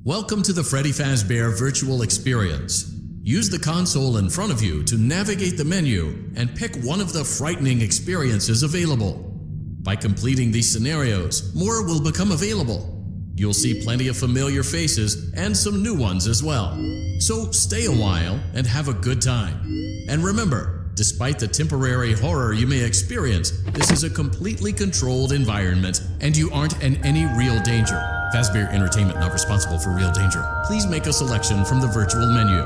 Welcome to the Freddy Fazbear virtual experience. Use the console in front of you to navigate the menu and pick one of the frightening experiences available. By completing these scenarios, more will become available. You'll see plenty of familiar faces and some new ones as well. So stay a while and have a good time. And remember, despite the temporary horror you may experience, this is a completely controlled environment and you aren't in any real danger. Fazbear Entertainment not responsible for real danger. Please make a selection from the virtual menu.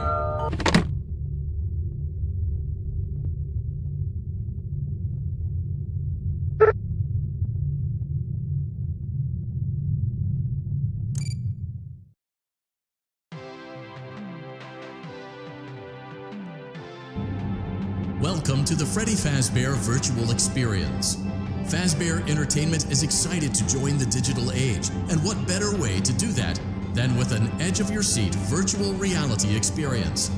Welcome to the Freddy Fazbear virtual experience. Fazbear Entertainment is excited to join the digital age, and what better way to do that than with an edge-of-your-seat virtual reality experience.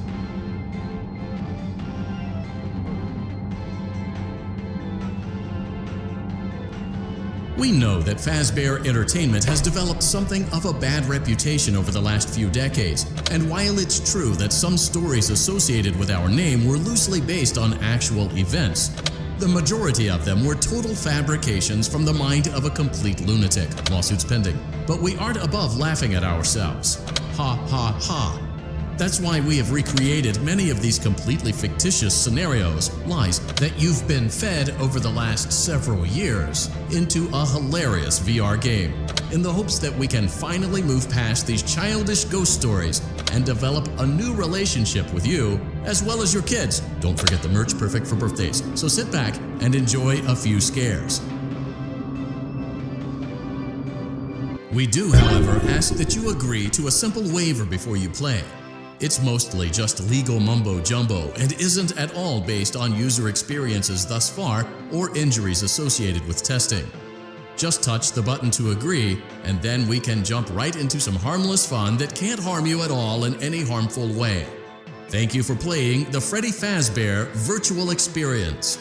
We know that Fazbear Entertainment has developed something of a bad reputation over the last few decades, and while it's true that some stories associated with our name were loosely based on actual events, the majority of them were total fabrications from the mind of a complete lunatic. Lawsuits pending. But we aren't above laughing at ourselves. Ha ha ha. That's why we have recreated many of these completely fictitious scenarios, lies that you've been fed over the last several years, into a hilarious VR game, in the hopes that we can finally move past these childish ghost stories and develop a new relationship with you, as well as your kids. Don't forget the merch, perfect for birthdays. So sit back and enjoy a few scares. We do, however, ask that you agree to a simple waiver before you play. It's mostly just legal mumbo-jumbo and isn't at all based on user experiences thus far or injuries associated with testing. Just touch the button to agree, and then we can jump right into some harmless fun that can't harm you at all in any harmful way. Thank you for playing the Freddy Fazbear virtual experience.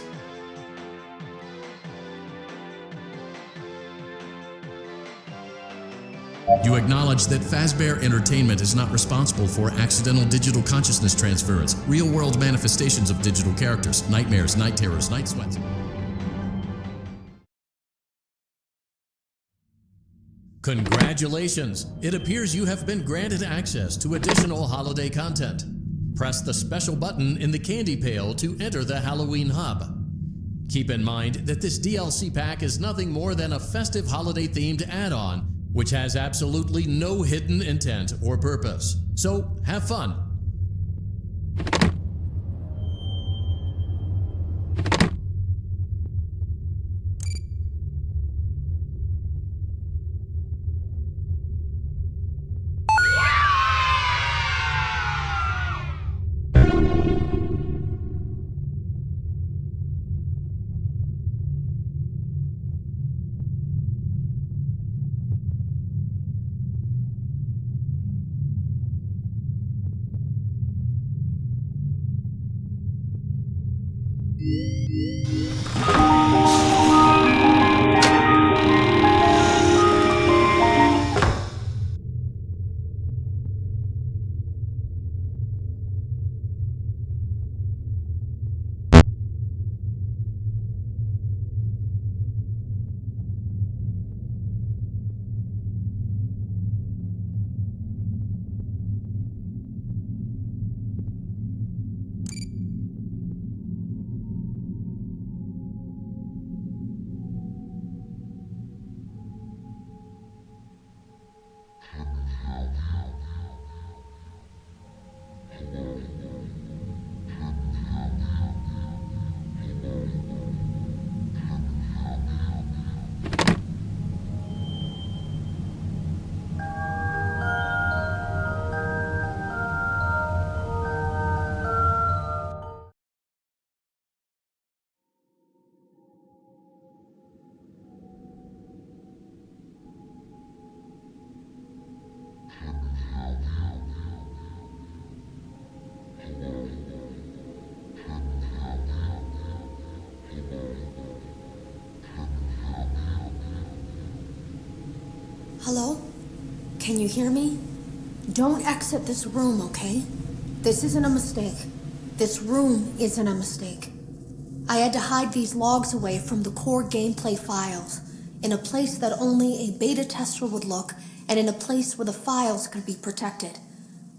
You acknowledge that Fazbear Entertainment is not responsible for accidental digital consciousness transference, real-world manifestations of digital characters, nightmares, night terrors, night sweats. Congratulations! It appears you have been granted access to additional holiday content. Press the special button in the candy pail to enter the Halloween hub. Keep in mind that this DLC pack is nothing more than a festive holiday-themed add-on which has absolutely no hidden intent or purpose. So, have fun! Hello? Can you hear me? Don't exit this room, okay? This isn't a mistake. This room isn't a mistake. I had to hide these logs away from the core gameplay files, in a place that only a beta tester would look, and in a place where the files could be protected.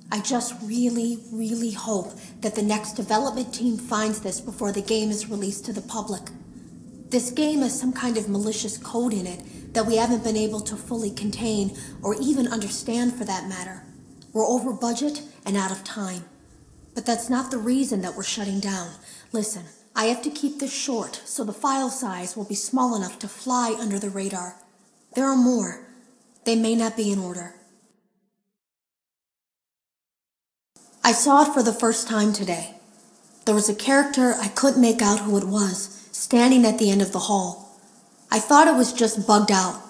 I just really hope that the next development team finds this before the game is released to the public. This game has some kind of malicious code in it that we haven't been able to fully contain or even understand for that matter. We're over budget and out of time. But that's not the reason that we're shutting down. Listen, I have to keep this short so the file size will be small enough to fly under the radar. There are more. They may not be in order. I saw it for the first time today. There was a character I couldn't make out who it was, standing at the end of the hall. I thought it was just bugged out,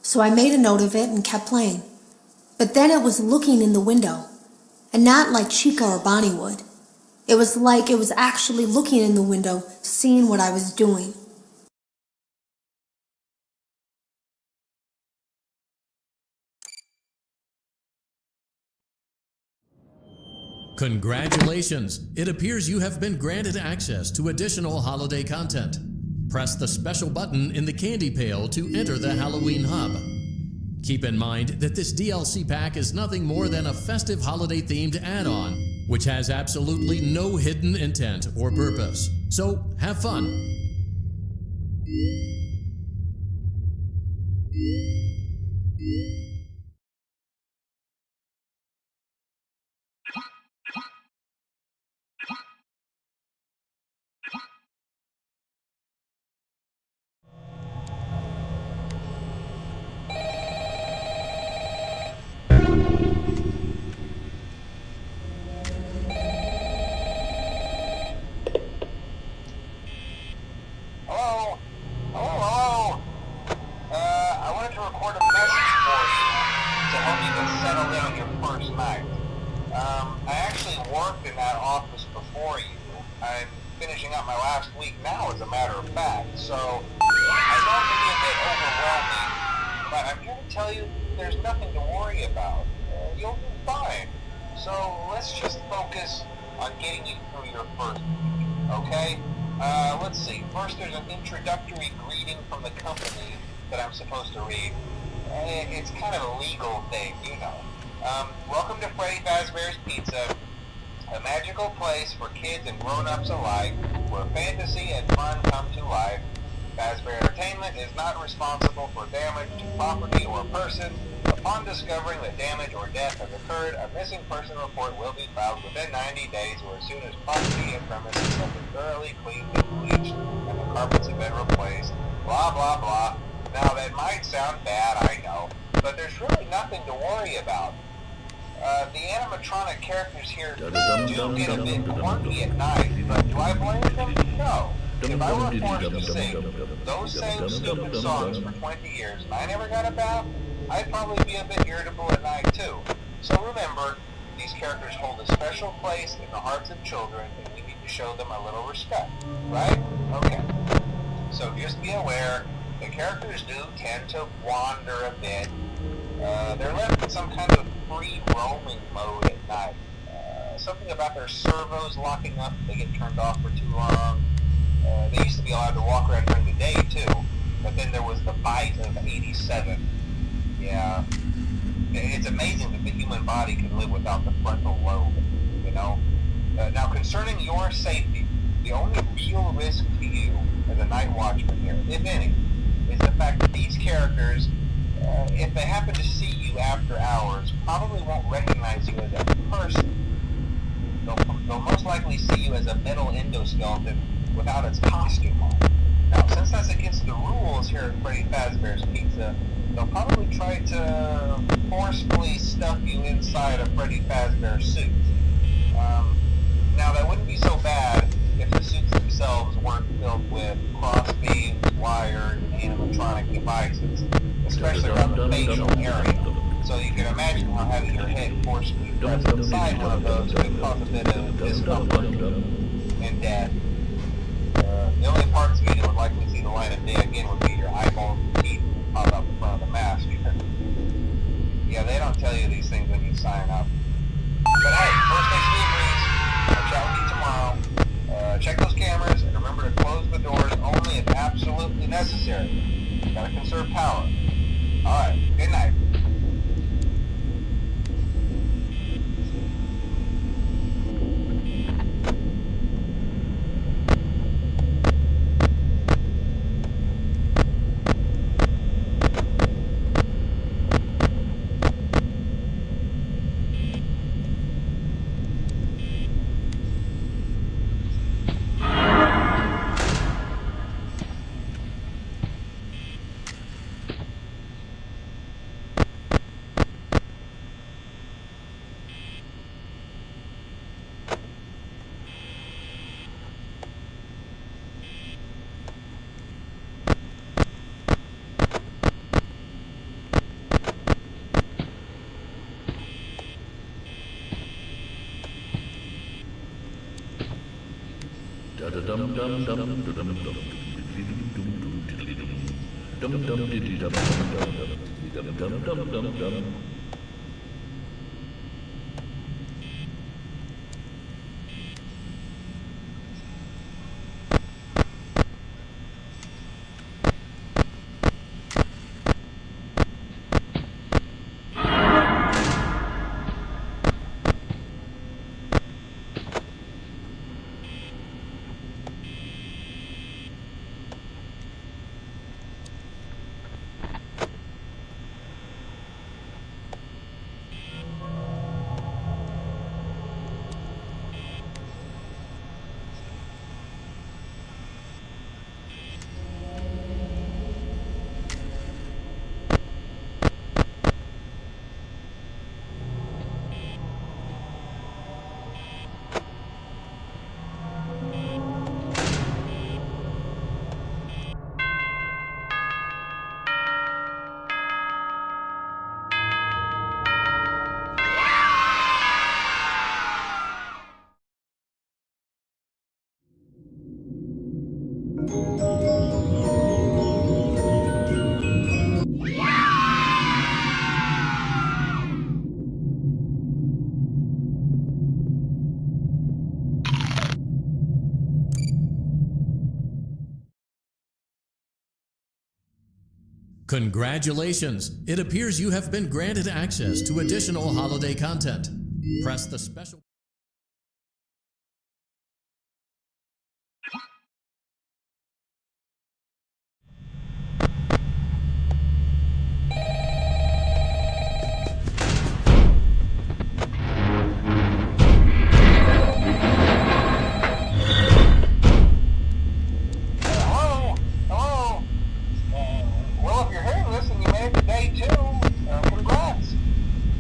so I made a note of it and kept playing. But then it was looking in the window, and not like Chica or Bonnie would. It was like it was actually looking in the window, seeing what I was doing. Congratulations! It appears you have been granted access to additional holiday content. Press the special button in the candy pail to enter the Halloween hub. Keep in mind that this DLC pack is nothing more than a festive holiday-themed add-on, which has absolutely no hidden intent or purpose. So, have fun! Let's see. First, there's an introductory greeting from the company that I'm supposed to read. It's kind of a legal thing, you know. Welcome to Freddy Fazbear's Pizza, a magical place for kids and grown-ups alike, where fantasy and fun come to life. Fazbear Entertainment is not responsible for damage to property or person. Upon discovering that damage or death has occurred, a missing person report will be filed within 90 days or as soon as property and premises have been thoroughly cleaned and bleached and the carpets have been replaced. Blah, blah, blah. Now, that might sound bad, I know, but there's really nothing to worry about. The animatronic characters here do get a bit quirky at night, but do I blame them? No. If I were forced to sing those same stupid songs for 20 years and I never got a bath, I'd probably be a bit irritable at night too. So remember, these characters hold a special place in the hearts of children and we need to show them a little respect, right? Okay. So just be aware, the characters do tend to wander a bit. They're left in some kind of free roaming mode at night. Something about their servos locking up if they get turned off for too long. They used to be allowed to walk around during the day too, but then there was the bite of 87. Yeah, it's amazing that the human body can live without the frontal lobe, you know? Now, concerning your safety, the only real risk to you as a night watchman here, if any, is the fact that these characters, if they happen to see you after hours, probably won't recognize you as a person. They'll most likely see you as a metal endoskeleton without its costume on. Now, since that's against the rules here at Freddy Fazbear's Pizza, they'll probably try to forcefully stuff you inside a Freddy Fazbear suit. Now, that wouldn't be so bad if the suits themselves weren't filled with cross beams, wires, and animatronic devices, especially around the facial area. So you can imagine how having your head forcefully pressed inside one of those could cause a bit of discomfort and death. The only parts of you that would likely see the light of day again would be your eyeballs and teeth that pop out the front of the mask. Yeah, they don't tell you these things when you sign up. absolutely necessary. Gotta conserve power. Alright, good night. Congratulations! It appears you have been granted access to additional holiday content. Press the special... Hello? Hello? Well, if you're hearing this and you made it to day 2, congrats.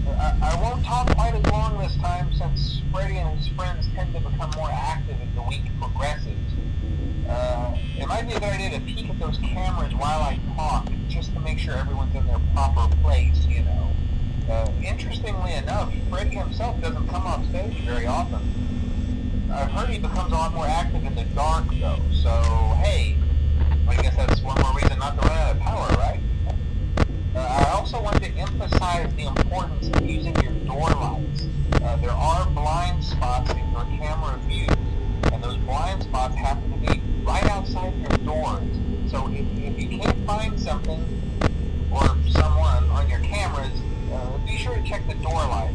I won't talk quite as long this time since Freddy and his friends tend to become more active as the week progresses. It might be a good idea to peek at those cameras while I talk, just to make sure everyone's in their proper place, you know. Interestingly enough, Freddy himself doesn't come off stage very often. I've heard he becomes a lot more active in the dark, though, so hey, I guess that's one more reason not to run out of power, right? I also want to emphasize the importance of using your door lights. There are blind spots in your camera views, and those blind spots happen to be right outside your doors. So if you can't find something or someone on your cameras, be sure to check the door light.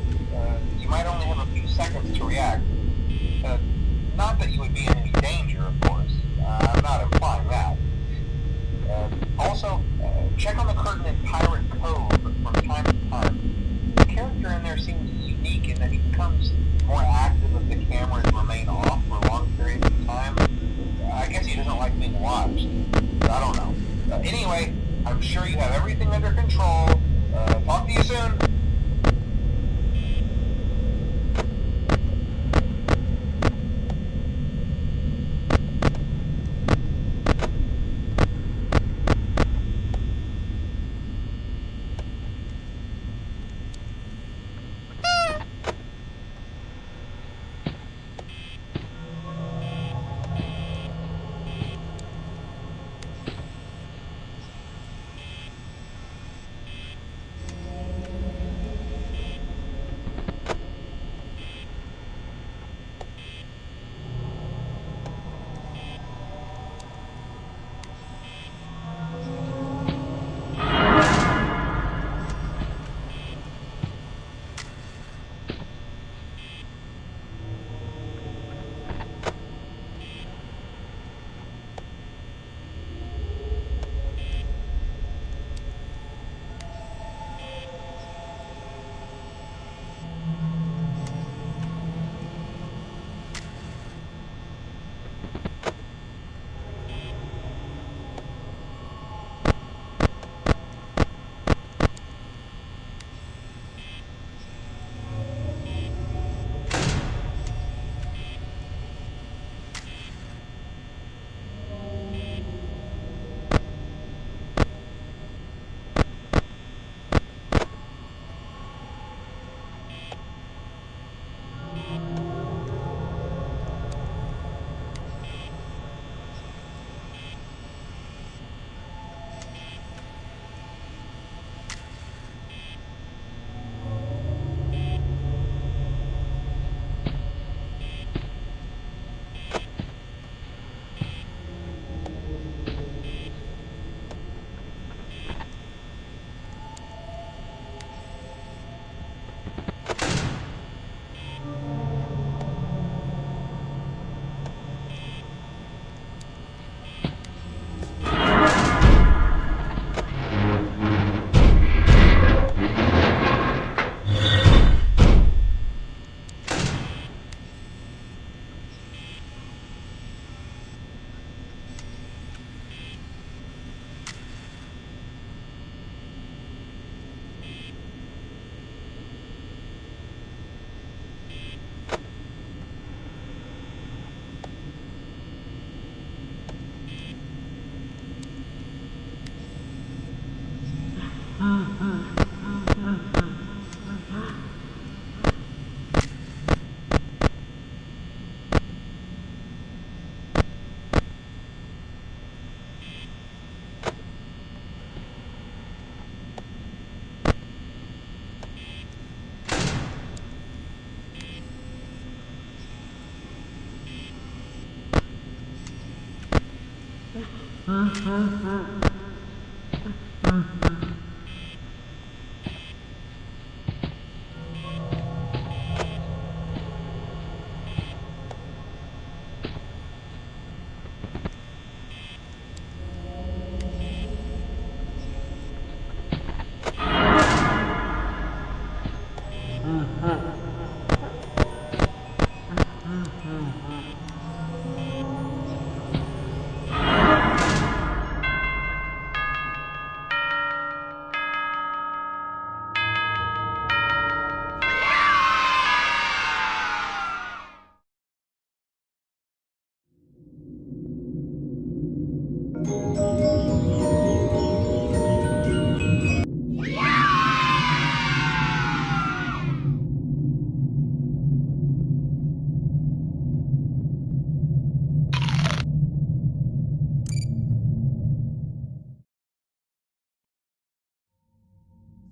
You might only have a few seconds to react. Not that you would be in any danger, of course. I'm not implying that. Also, check on the curtain in Pirate Cove from time to time. The character in there seems unique in that he becomes more active if the cameras remain off for long periods of time. I guess he doesn't like being watched. I don't know. Anyway, I'm sure you have everything under control. Talk to you soon.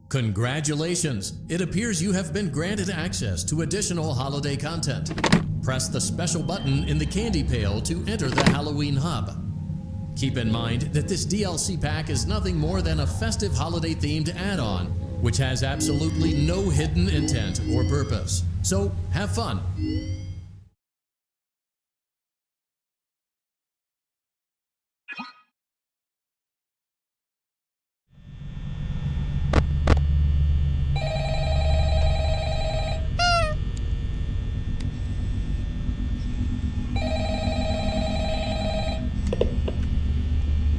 Congratulations! It appears you have been granted access to additional holiday content. Press the special button in the candy pail to enter the Halloween hub. Keep in mind that this DLC pack is nothing more than a festive holiday-themed add-on, which has absolutely no hidden intent or purpose. So, have fun!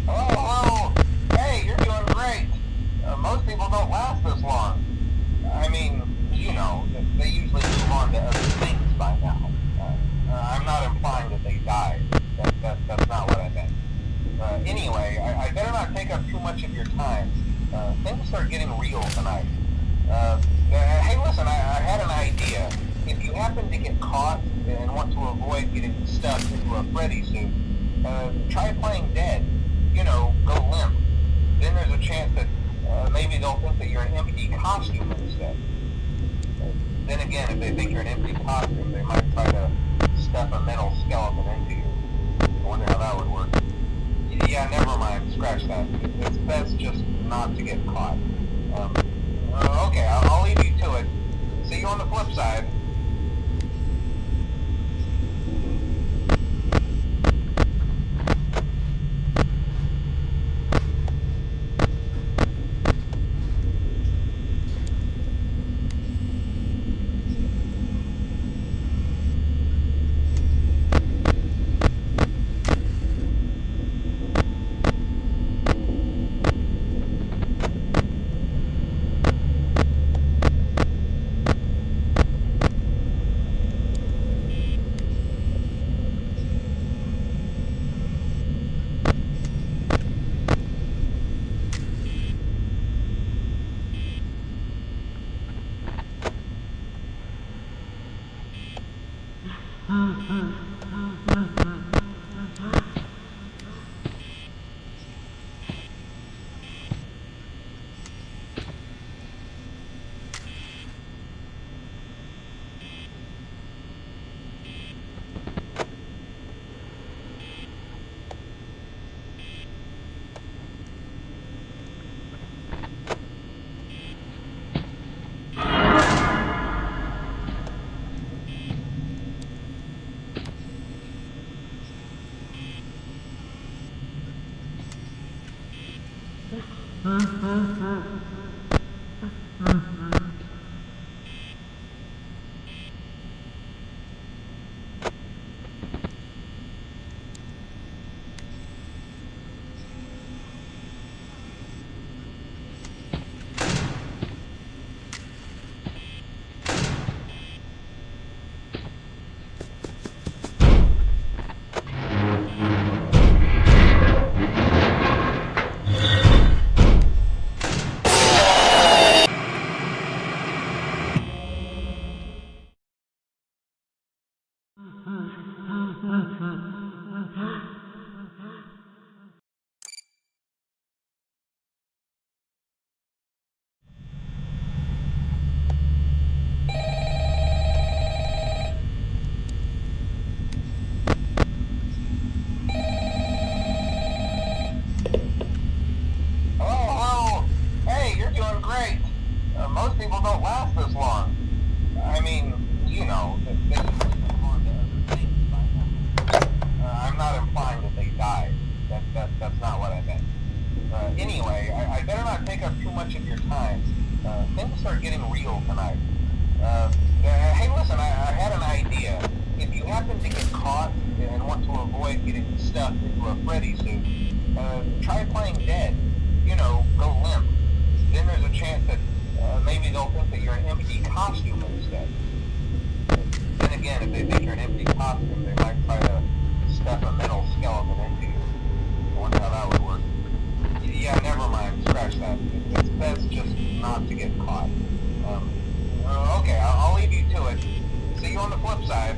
Hello, hello. Hey, you're doing great. Most people don't last this long. I mean, you know, they usually move on to other things by now. I'm not implying that they died. That's not what I meant. Anyway, I better not take up too much of your time. Things are getting real tonight. Hey, listen, I had an idea. If you happen to get caught and want to avoid getting stuffed into a Freddy suit, try playing dead. You know, go limp. Then there's a chance that maybe they'll think that you're an empty costume instead. Then again, if they think you're an empty costume, they might try to stuff a metal skeleton into you. I wonder how that would work. Yeah, never mind. Scratch that. It's best just not to get caught. Okay, I'll leave you to it. See you on the flip side. not what I meant. Anyway, I better not take up too much of your time. Things start getting real tonight. Hey, listen, I had an idea. If you happen to get caught and want to avoid getting stuffed into a Freddy suit, try playing dead. You know, go limp. Then there's a chance that maybe they'll think that you're an empty costume instead. Then again, if they think you're an empty costume, they might try to stuff a metal skeleton into you. I wonder how that would work. Yeah, never mind. Scratch that. It's best just not to get caught. Okay, I'll leave you to it. See you on the flip side.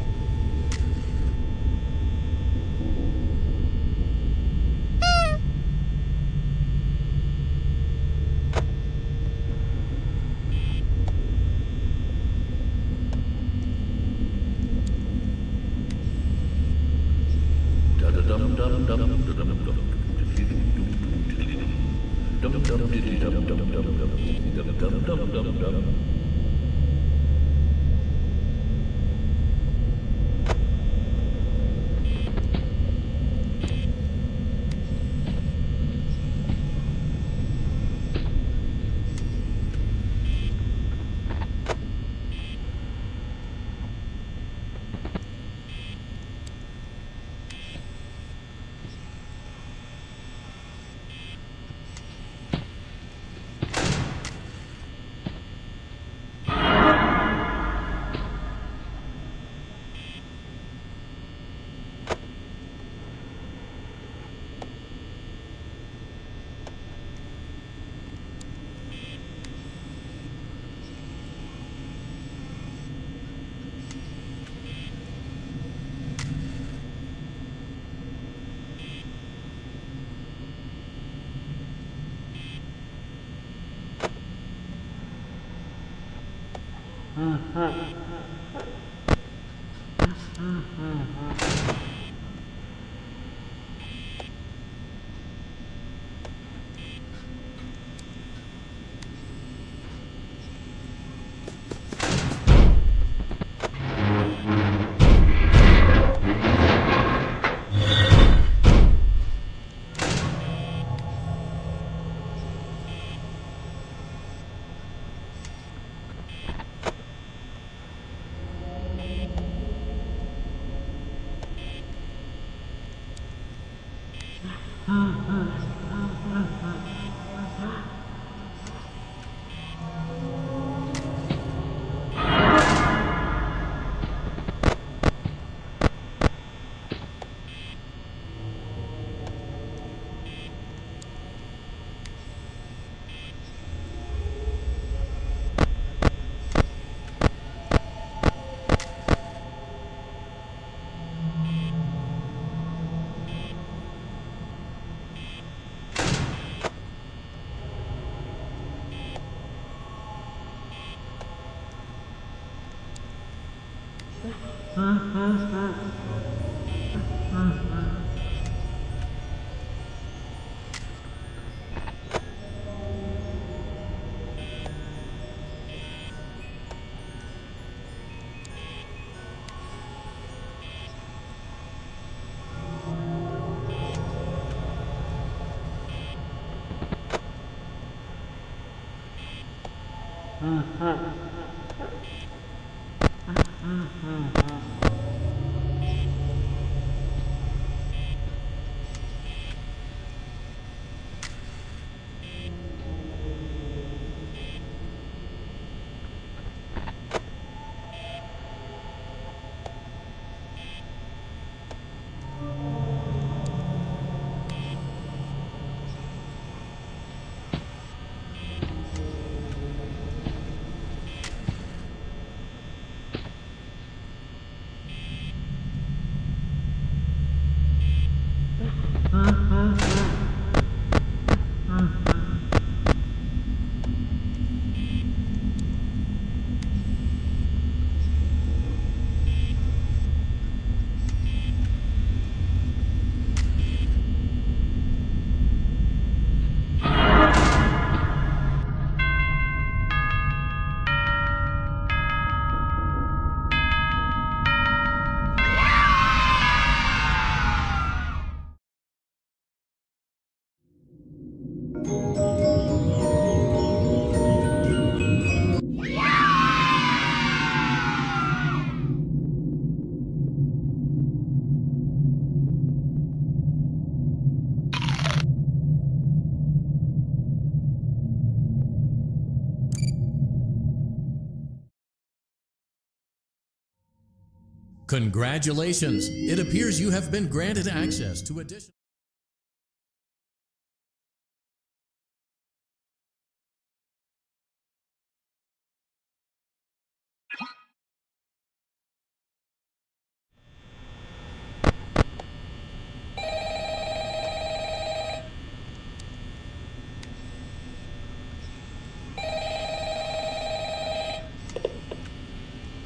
Congratulations! It appears you have been granted access to additional...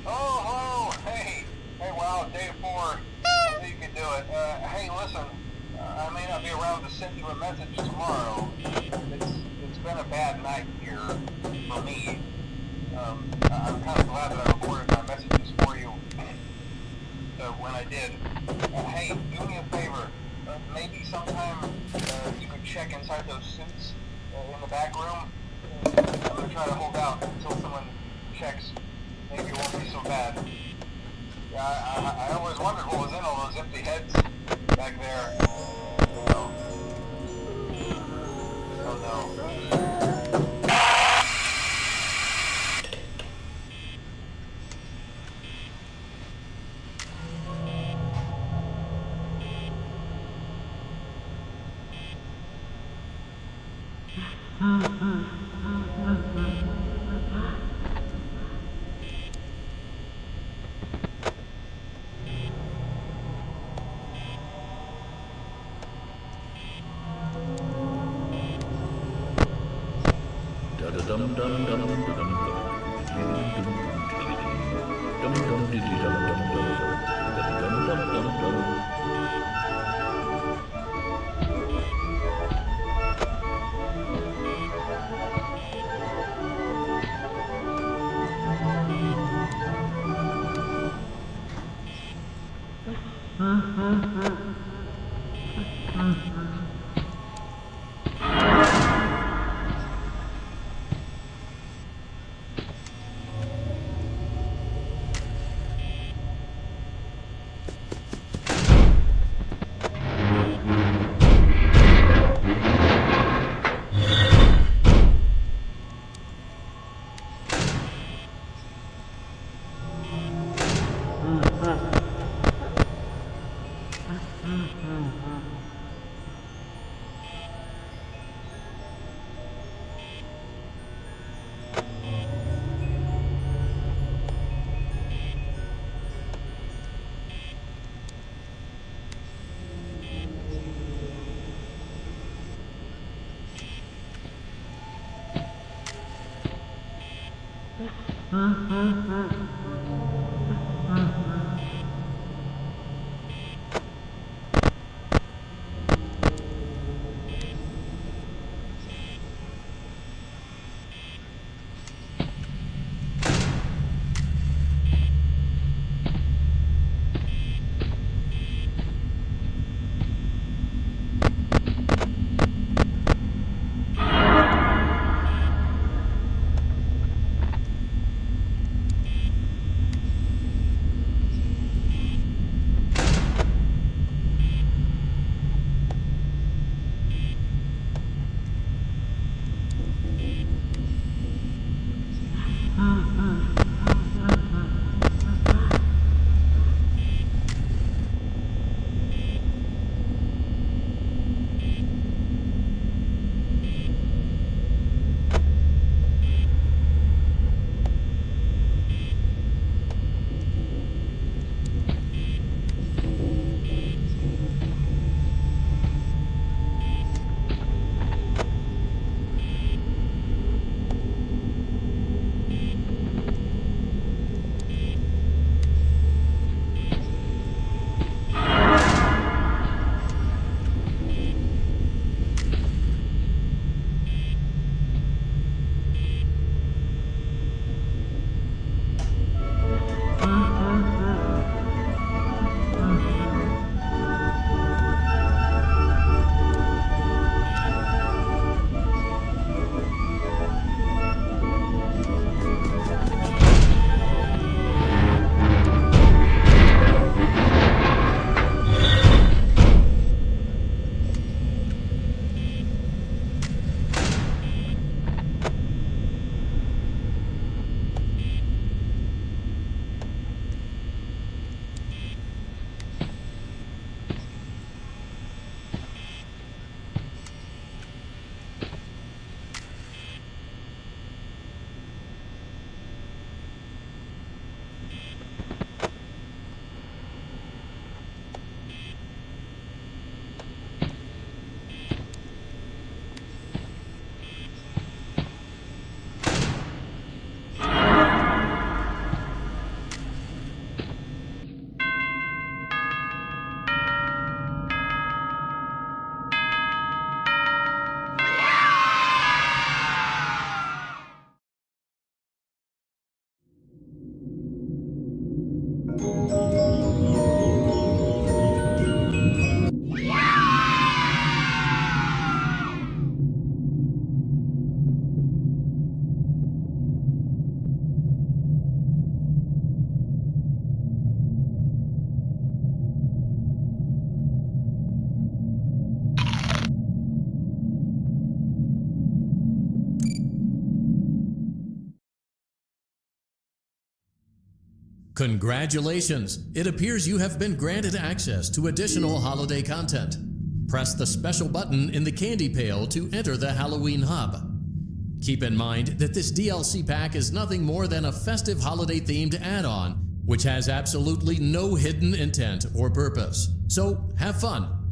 Oh, hello. Hey, wow, day 4. I knew you could do it. Hey, listen, I may not be around to send you a message tomorrow. It's been a bad night here for me. I'm kind of glad that I recorded my messages for you when I did. Hey, do me a favor. Maybe sometime you could check inside those suits in the back room. I'm gonna try to hold out until someone checks. Maybe it won't be so bad. Yeah, I always wondered what was in all those empty heads back there. Oh no. Congratulations! It appears you have been granted access to additional holiday content. Press the special button in the candy pail to enter the Halloween hub. Keep in mind that this DLC pack is nothing more than a festive holiday-themed add-on, which has absolutely no hidden intent or purpose. So have fun!